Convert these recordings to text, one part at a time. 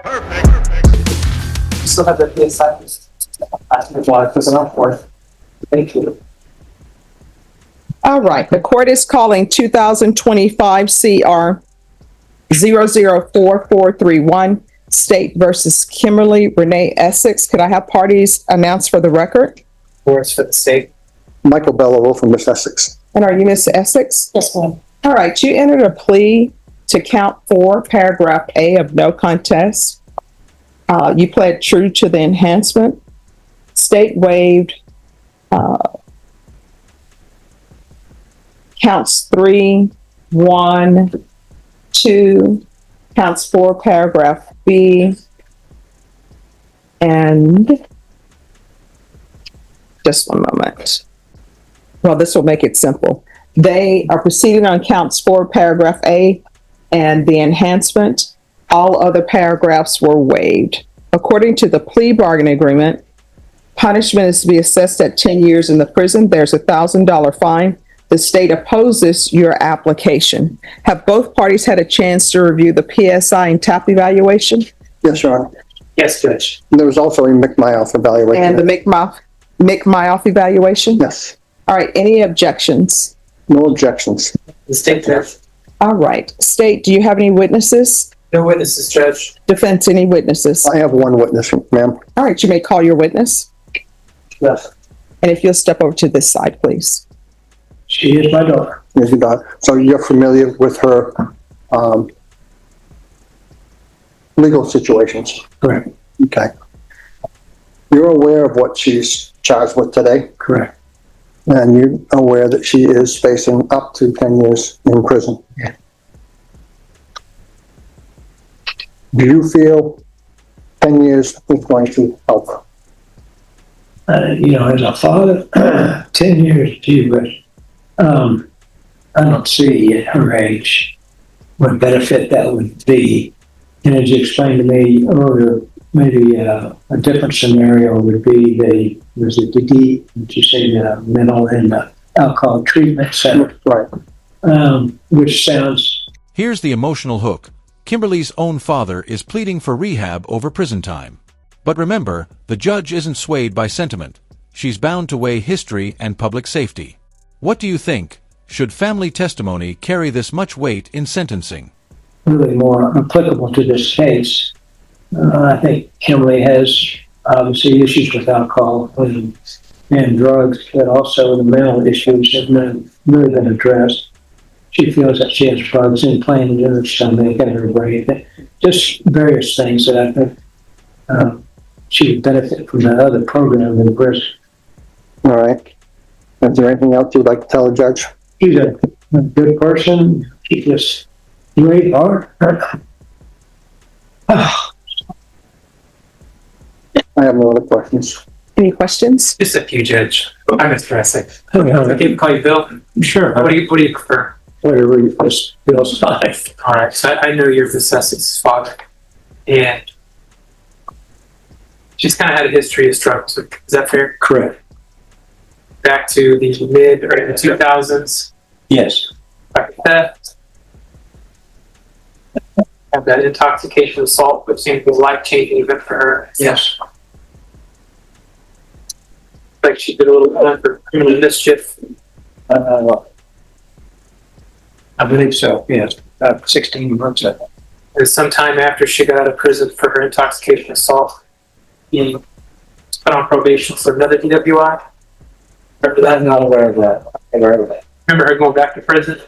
You still have the PSI. Thank you. All right, the court is calling 2025 CR 004431, State versus Kimberly Renee Essex. Could I have parties announced for the record? Words for the state. Michael Bellaro from Miss Essex. And are you Miss Essex? Yes, ma'am. All right, you entered a plea to count 4, paragraph A of no contest. You pled true to the enhancement. State waived counts 3, 1, 2, counts 4, paragraph B, and just one moment. Well, this will make it simple. They are proceeding on counts 4, paragraph A, and the enhancement. All other paragraphs were waived. According to the plea bargaining agreement, punishment is to be assessed at 10 years in the prison. There's a $1,000 fine. The state opposes your application. Have both parties had a chance to review the PSI and TAP evaluation? Yes, Your Honor. Yes, Judge. There was also a McMyoff evaluation. And the McMyoff evaluation? Yes. All right, any objections? No objections. The state, Judge. All right, state, do you have any witnesses? No witnesses, Judge. Defense, any witnesses? I have one witness, ma'am. All right, you may call your witness. Yes. And if you'll step over to this side, please. She is my daughter. Yes, you got. So you're familiar with her legal situations? Correct. Okay. You're aware of what she's charged with today? Correct. And you're aware that she is facing up to 10 years in prison? Yeah. Do you feel 10 years is going to help her? As a father, 10 years, gee, but I don't see at her age what benefit that would be. And as you explained to me earlier, maybe a different scenario would be the mental and alcohol treatment center, Right. which sounds. Here's the emotional hook. Kimberly's own father is pleading for rehab over prison time. But remember, the judge isn't swayed by sentiment. She's bound to weigh history and public safety. What do you think? Should family testimony carry this much weight in sentencing? Really more applicable to this case. I think Kimberly has obviously issues with alcohol and drugs, but also the mental issues have not really been addressed. She feels that she has drugs implanted in her stomach and her brain. Just various things that I think she would benefit from the other program in the prison. All right. Is there anything else you'd like to tell the judge? She's a good person. She just great heart. I have no other questions. Any questions? Just a few, Judge. I'm Mr. Essex. Okay. Okay, call you Bill. Sure. What do you prefer? Whatever you feels fine. All right. So I know you're Miss Essex's father, and she's kind of had a history of struggles. Is that fair? Correct. Back to the mid or the 2000s, Yes. like theft, and that intoxication assault, which seemed to be a life-changing event for her. Yes. Like she did a little bit for criminal mischief. I believe so. Yes. About 16 months ago. And sometime after she got out of prison for her intoxication assault, he was put on probation for another DWI. Remember that? I'm not aware of that. I'm aware of that. Remember her going back to prison?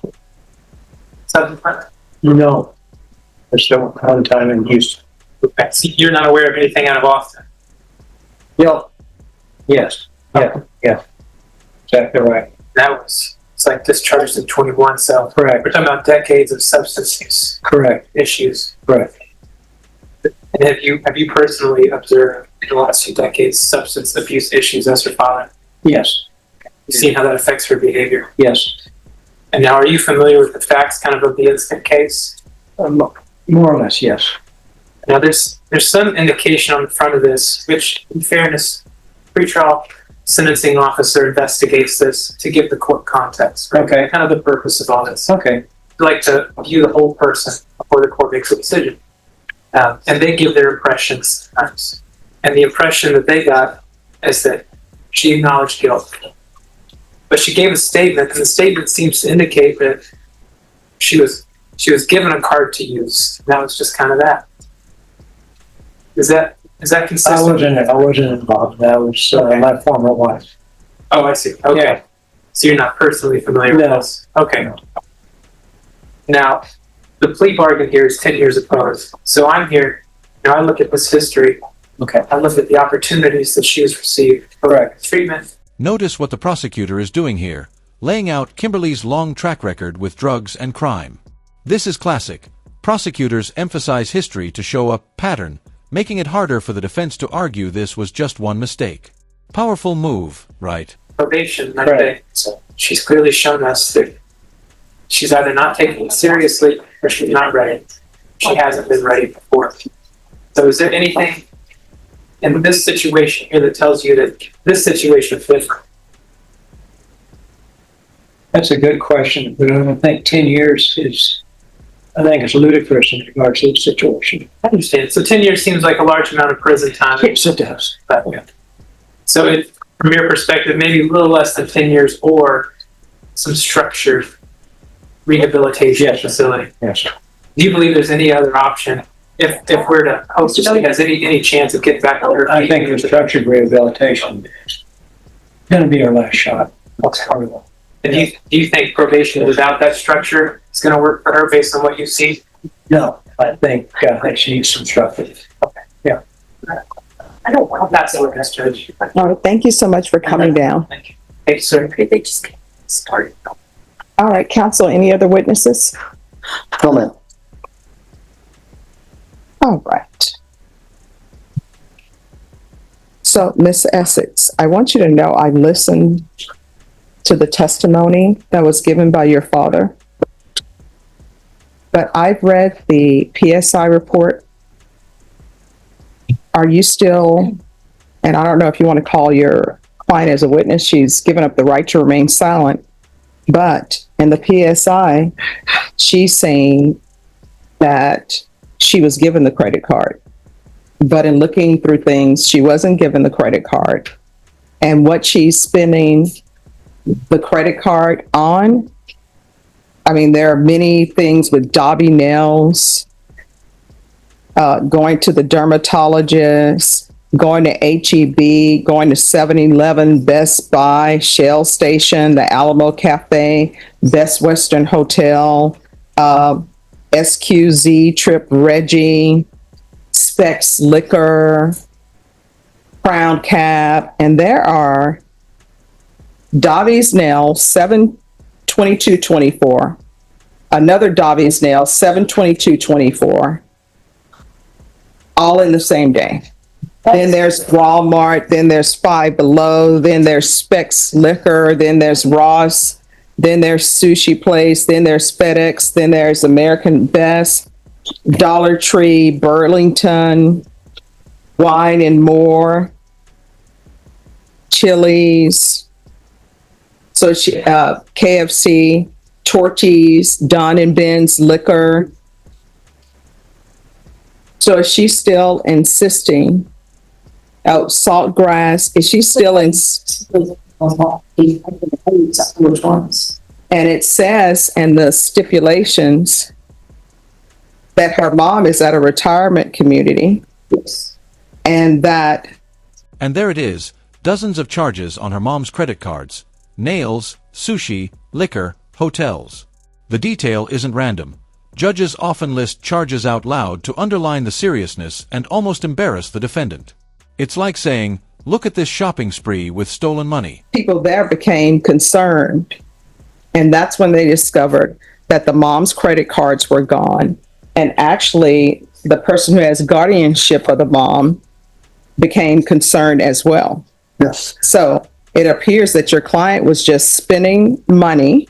Subsequent? No. There's still one time in Houston. Okay. So you're not aware of anything out of Austin? Yeah. Yes. Yeah. Yeah. Exactly right. It's like discharged in 21, so Correct. we're talking about decades of substance use Correct. issues. Correct. And have you personally observed in the last few decades substance abuse issues as her father? Yes. You've seen how that affects her behavior. Yes. And now, are you familiar with the facts kind of the incident case? More or less, yes. Now, there's some indication on the front of this, which, in fairness, pretrial sentencing officer investigates this to give the court context. Right? Okay. Kind of the purpose of all this. Okay. We like to view the whole person before the court makes a decision. And they give their impressions sometimes. And the impression that they got is that she acknowledged guilt. But she gave a statement, and the statement seems to indicate that she was given a card to use. That was just kind of that. Is that consistent? I wasn't involved. That was my former wife. Oh, I see. Okay. Yeah. So you're not personally familiar with No. this? Okay. Now, the plea bargain here is 10 years opposed. So I'm here, I look at this history. Okay. I look at the opportunities that she has received. Correct. Treatment. Notice what the prosecutor is doing here, laying out Kimberly's long track record with drugs and crime. This is classic. Prosecutors emphasize history to show a pattern, making it harder for the defense to argue this was just one mistake. Powerful move, right? Probation, I Right. think. So she's clearly shown us that she's either not taking it seriously or she's not ready. She hasn't been ready before. So is there anything in this situation here that tells you that this situation is different? That's a good question, but I don't think 10 years is, I think it's ludicrous in regards to the situation. I understand. So 10 years seems like a large amount of prison time. Yes, it does. But, so from your perspective, maybe a little less than 10 years or some structured rehabilitation Yes. facility. Yes. Do you believe there's any other option if we're to hope she has any chance of getting back on her feet? I think the structured rehabilitation is going to be our last shot. And do you think probation without that structure is going to work for her based on what you see? No, I think she needs some structure. I don't want that's the witness, Judge. All right, thank you so much for coming down. Thank you. Thank you, sir. They just started. All right, counsel, any other witnesses? No, ma'am. All right. So, Miss Essex, I want you to know I listened to the testimony that was given by your father. But I've read the PSI report. Are you still, and I don't know if you want to call your client as a witness, she's given up the right to remain silent. But in the PSI, she's saying that she was given the credit card. But in looking through things, she wasn't given the credit card. And what she's spending the credit card on, I mean, there are many things with Dobby nails, going to the dermatologist, going to HEB, going to 7-Eleven, Best Buy, Shell Station, the Alamo Cafe, Best Western Hotel, SQZ, Trip Reggie, Specs Liquor, Crown Cap, and there are Dobby's Nail, 7/22/24, another Dobby's Nail, 7/22/24, all in the same day. Then there's Walmart, then there's Five Below, then there's Specs Liquor, then there's Ross, then there's Sushi Place, then there's FedEx, then there's American Best, Dollar Tree, Burlington, Wine and More, Chili's, so she, KFC, Torchy's, Don and Ben's Liquor. So is she still insisting? Oh, Saltgrass, is she still in? Which ones? And it says in the stipulations that her mom is at a retirement community Yes. and that And there it is, dozens of charges on her mom's credit cards. Nails, sushi, liquor, hotels. The detail isn't random. Judges often list charges out loud to underline the seriousness and almost embarrass the defendant. It's like saying, look at this shopping spree with stolen money. people there became concerned. And that's when they discovered that the mom's credit cards were gone. And actually, the person who has guardianship of the mom became concerned as well. Yes. So it appears that your client was just spending money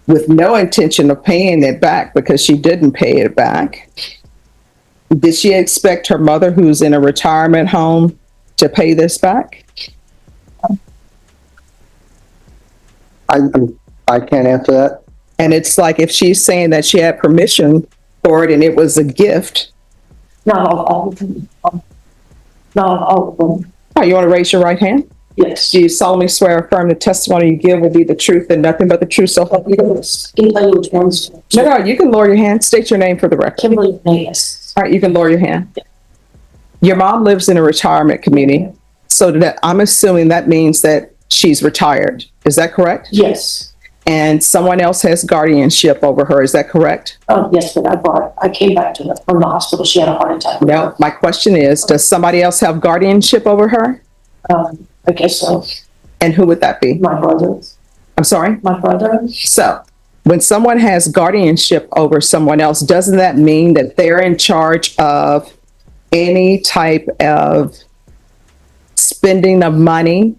with no intention of paying it back because she didn't pay it back. Did she expect her mother, who's in a retirement home, to pay this back? I can't answer that. And it's like if she's saying that she had permission for it and it was a gift. Not all of them. Not all of them. Oh, you want to raise your right hand? Yes. Do you solemnly swear or affirm the testimony you give will be the truth and nothing but the truth, so help you God? Yes. Can you tell you which ones? No, you can lower your hand. State your name for the record. Kimberly, yes. All right, you can lower your hand. Your mom lives in a retirement community, so that I'm assuming that means that she's retired. Is that correct? Yes. And someone else has guardianship over her. Is that correct? Yes, but I came back to her from the hospital. She had a heart attack. No, my question is, does somebody else have guardianship over her? I guess so. And who would that be? My brother. I'm sorry? My brother. So, when someone has guardianship over someone else, doesn't that mean that they're in charge of any type of spending of money?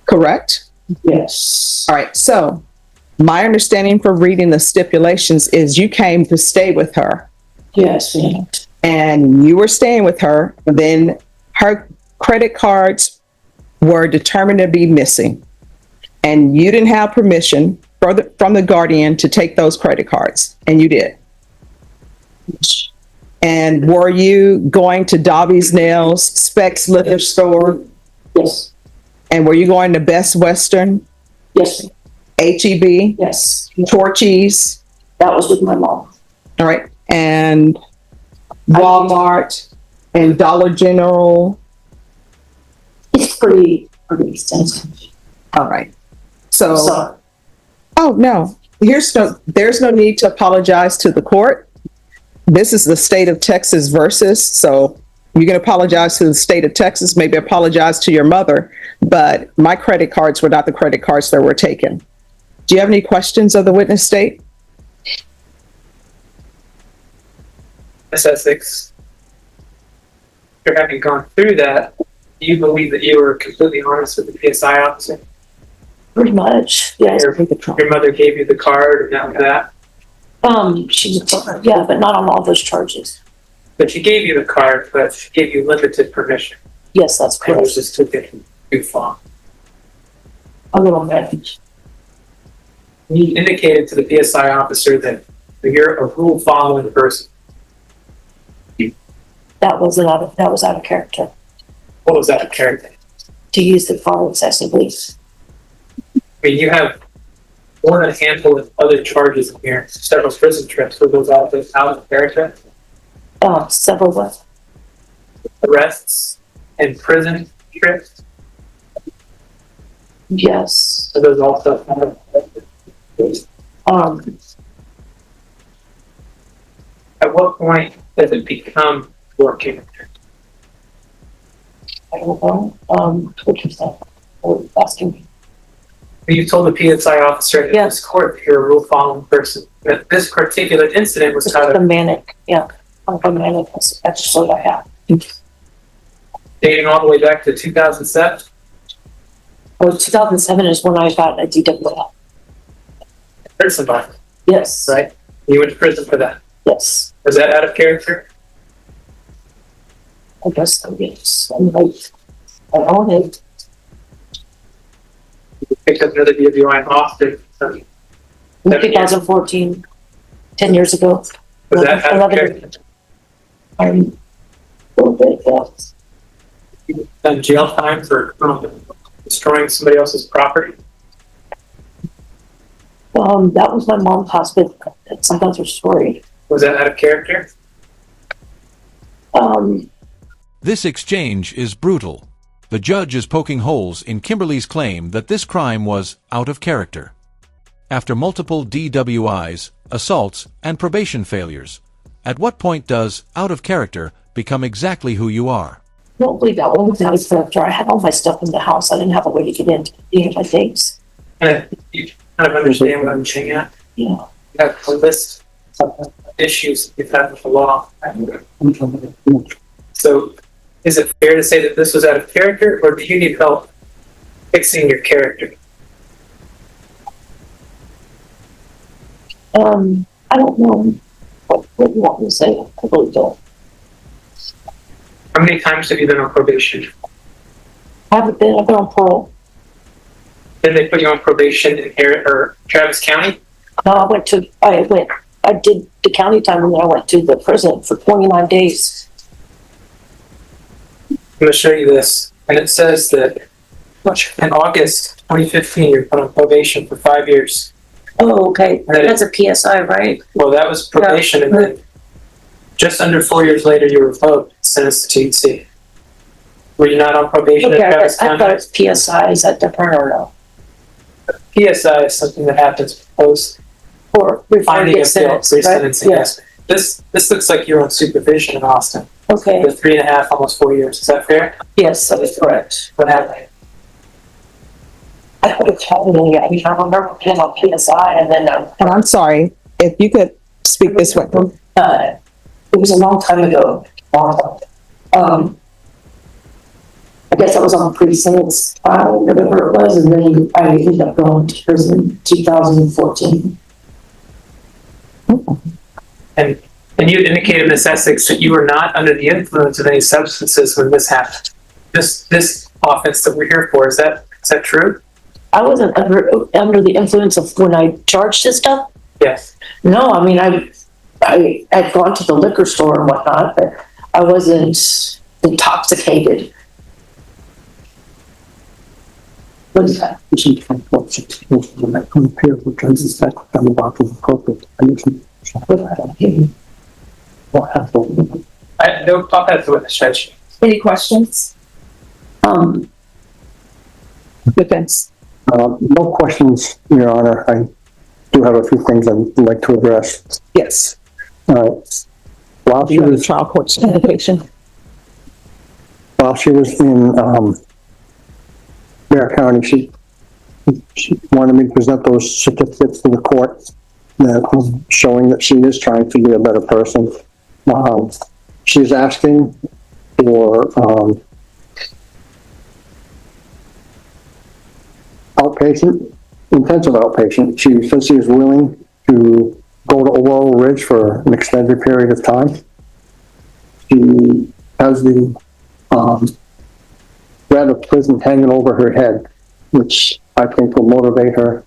Correct? Yes. All right. So, my understanding for reading the stipulations is you came to stay with her Yes. Yeah. and you were staying with her. And then her credit cards were determined to be missing. And you didn't have permission from the guardian to take those credit cards. And you did. And were you going to Dobby's Nails, Specs Liquor Store? Yes. And were you going to Best Western, Yes. HEB, Yes. Torchy's? That was with my mom. All right. And Walmart and Dollar General. It's pretty extensive. All right. So, So, oh, no, there's no need to apologize to the court. This is the state of Texas versus, so you can apologize to the state of Texas, maybe apologize to your mother, but my credit cards were not the credit cards that were taken. Do you have any questions of the witness state? Ms. Essex, after having gone through that, do you believe that you were completely honest with the PSI officer? pretty much. Yes. Your mother gave you the card and that was that? Yeah, but not on all those charges. But she gave you the card, but she gave you limited permission. Yes, that's And it correct. just took it too far. A little bit. You indicated to the PSI officer that you're a rule following person. That was out of character What was that a character? to use the far excessively. I mean, you have more than a handful of other charges in here, several prison trips. Were those all out of character? Several what? Arrests and prison trips? Yes. Are those also out of character? At what point does it become your character? I don't know. What was that? Oh, asking me. You told the PSI officer at Yes. this court that you're a rule following person. That this particular incident was It's kind the of manic, yeah. The manic episode I had. dating all the way back to 2007. Oh, 2007 is when I got a DWI. Hurt somebody, Yes. right? You went to prison for that. Yes. Was that out of character? I guess so, yes. I'm like, I own it. You picked up another DWI in Austin. In 2014, 10 years ago. Was that out of 11 character? I'm a little bit, yes. You done jail time for destroying somebody else's property? That was my mom's hospital. That's another story. Was that out of character? This exchange is brutal. The judge is poking holes in Kimberly's claim that this crime was out of character. After multiple DWIs, assaults, and probation failures, at what point does out of character become exactly who you are? I don't believe that one was out of character. I had all my stuff in the house. I didn't have a way to get in. You had my things. You kind of understand what I'm saying at? Yeah. You have a list of issues you've had with the law. So is it fair to say that this was out of character, or do you need help fixing your character? I don't know what you want me to say. I really don't. How many times have you been on probation? I've been on parole. Did they put you on probation in Travis County? No, I went I did the county time and then I went to the prison for 29 days. I'm going to show you this, and it says that in August 2015, you're put on probation for 5 years. Oh, okay. That's a PSI, right? Well, that was probation, and then just under 4 years later, you were revoked, sentenced to TC. Were you not on probation Okay, at Travis I thought County? it's PSI. Is that different or no? PSI is something that happens post Or before finding you of get guilt, sentenced, right? re-sentencing. Yeah. Yes. This looks like you're on supervision in Austin. Okay. The 3.5, almost 4 years. Is that fair? Yes, that is correct. What happened? I would have told me. I mean, I remember being on PSI and then And I'm sorry, if you could speak this way. it was a long time ago. I guess I was on pre-sentence file, whatever it was, and then I ended up going to prison in 2014. And you had indicated, Ms. Essex, that you were not under the influence of any substances when this happened. This offense that we're here for, is that true? I wasn't under the influence of when I charged this stuff. Yes. No, I mean, I'd gone to the liquor store and whatnot, but I wasn't intoxicated. What is that? I'll have to witness judge. Any questions? Defense. No questions, Your Honor. I do have a few things I'd like to address. Yes. While she You have the was trial court certification. in Bear County, she wanted me to present those certificates to the court that showing that she is trying to be a better person. She's asking for outpatient, intensive outpatient. She says she is willing to go to Laurel Ridge for an extended period of time. She has the threat of prison hanging over her head, which I think will motivate her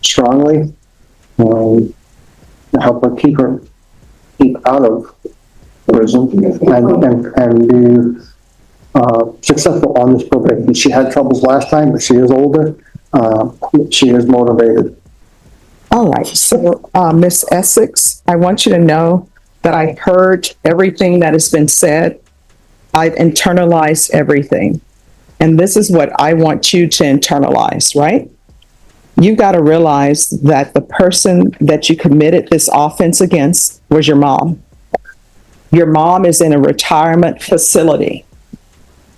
strongly, to help her keep out of prison and be successful on this probation. She had troubles last time, but she is older. She is motivated. All right, so Ms. Essex, I want you to know that I heard everything that has been said. I've internalized everything. And this is what I want you to internalize, right? You got to realize that the person that you committed this offense against was your mom. Your mom is in a retirement facility.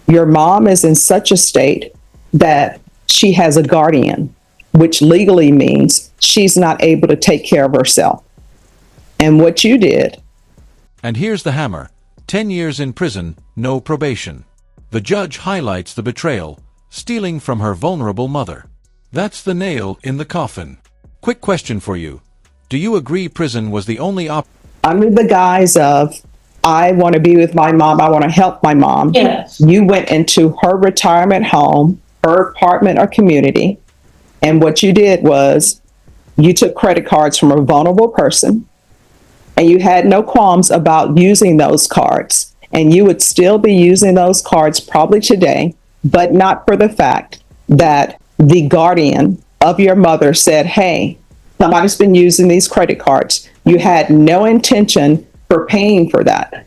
Your mom is in such a state that she has a guardian, which legally means she's not able to take care of herself. And what you did. And here's the hammer. 10 years in prison, no probation. The judge highlights the betrayal, stealing from her vulnerable mother. That's the nail in the coffin. Quick question for you. Do you agree prison was the only Under the guise of, I want to be with my mom, I want to help my mom. Yes. You went into her retirement home, her apartment or community, and what you did was you took credit cards from a vulnerable person, and you had no qualms about using those cards. And you would still be using those cards probably today, but not for the fact that the guardian of your mother said, hey, somebody's been using these credit cards. You had no intention for paying for that.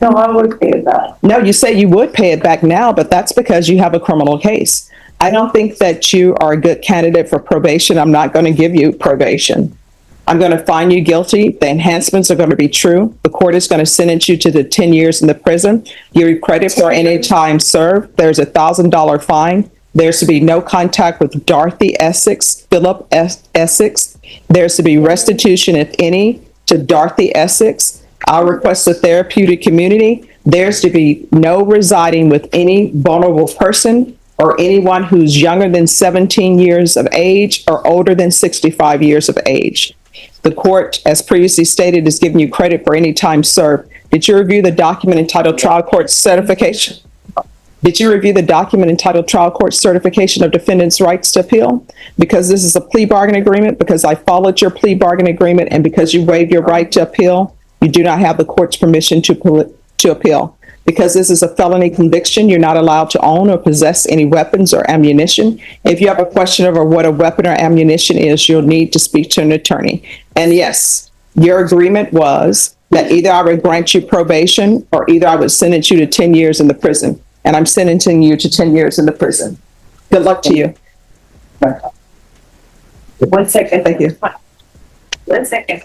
No, I would pay it back. No, you say you would pay it back now, but that's because you have a criminal case. I don't think that you are a good candidate for probation. I'm not going to give you probation. I'm going to find you guilty. The enhancements are going to be true. The court is going to sentence you to the 10 years in the prison. You credit for any time served. There's a $1,000 fine. There's to be no contact with Dorothy Essex, Philip Essex. There's to be restitution, if any, to Dorothy Essex. I'll request a therapeutic community. There's to be no residing with any vulnerable person or anyone who's younger than 17 years of age or older than 65 years of age. The court, as previously stated, is giving you credit for any time served. Did you review the document entitled Trial Court Certification? Did you review the document entitled Trial Court Certification of Defendant's Rights to Appeal? Because this is a plea bargain agreement, because I followed your plea bargain agreement, and because you waived your right to appeal, you do not have the court's permission to appeal. Because this is a felony conviction, you're not allowed to own or possess any weapons or ammunition. If you have a question over what a weapon or ammunition is, you'll need to speak to an attorney. And yes, your agreement was that either I would grant you probation or either I would sentence you to 10 years in the prison. And I'm sentencing you to 10 years in the prison. Good luck to you. 1 second. Thank you. 1 second.